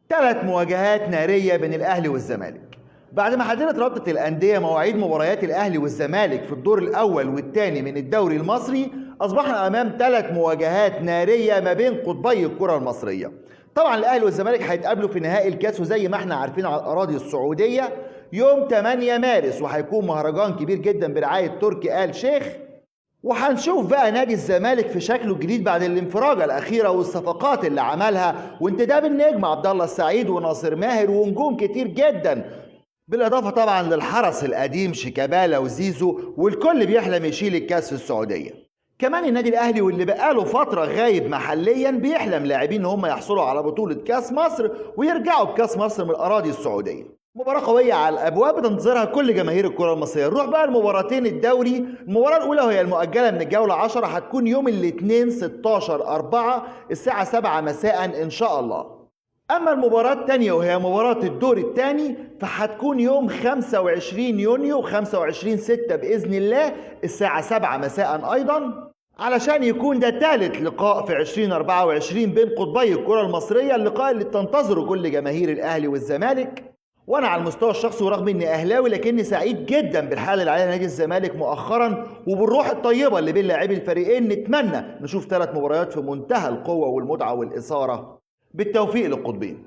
ثلاث مواجهات نارية بين الأهلي والزمالك. بعد ما حددت رابطة الأندية مواعيد مباريات الأهلي والزمالك في الدور الأول والثاني من الدوري المصري، أصبحنا أمام ثلاث مواجهات نارية ما بين قطبي الكرة المصرية. طبعا الأهلي والزمالك هيتقابلوا في نهائي الكاس، وزي ما احنا عارفين على الأراضي السعودية يوم 8 مارس، وهيكون مهرجان كبير جدا برعاية تركي آل شيخ. وهنشوف بقى نادي الزمالك في شكله الجديد بعد الانفراجه الاخيره والصفقات اللي عملها وانتداب النجم عبد الله السعيد وناصر ماهر ونجوم كتير جدا، بالاضافه طبعا للحرس القديم شيكابالا وزيزو، والكل بيحلم يشيل الكاس في السعوديه. كمان النادي الاهلي واللي بقاله فتره غايب محليا بيحلم لاعبين ان هم يحصلوا على بطوله كاس مصر ويرجعوا بكاس مصر من الاراضي السعوديه. مباراة قوية على الأبواب بتنتظرها كل جماهير الكرة المصرية. نروح بقى المباراتين الدوري. المباراة الأولى وهي المؤجلة من الجولة 10 هتكون يوم الاثنين 16/4 الساعة 7 مساء إن شاء الله. أما المباراة الثانية وهي مباراة الدور الثاني فهتكون يوم 25 يونيو 25/6 بإذن الله الساعة 7 مساء أيضا، علشان يكون ده ثالث لقاء في 2024 بين قطبي الكرة المصرية، اللقاء اللي تنتظره كل جماهير الأهلي والزمالك. وانا على المستوى الشخصي ورغم اني اهلاوي لكني سعيد جدا بالحال اللي عليه نادي الزمالك مؤخرا وبالروح الطيبه اللي بين لاعبي الفريقين. نتمنى نشوف ثلاث مباريات في منتهى القوه والمتعه والاثاره. بالتوفيق للقطبين.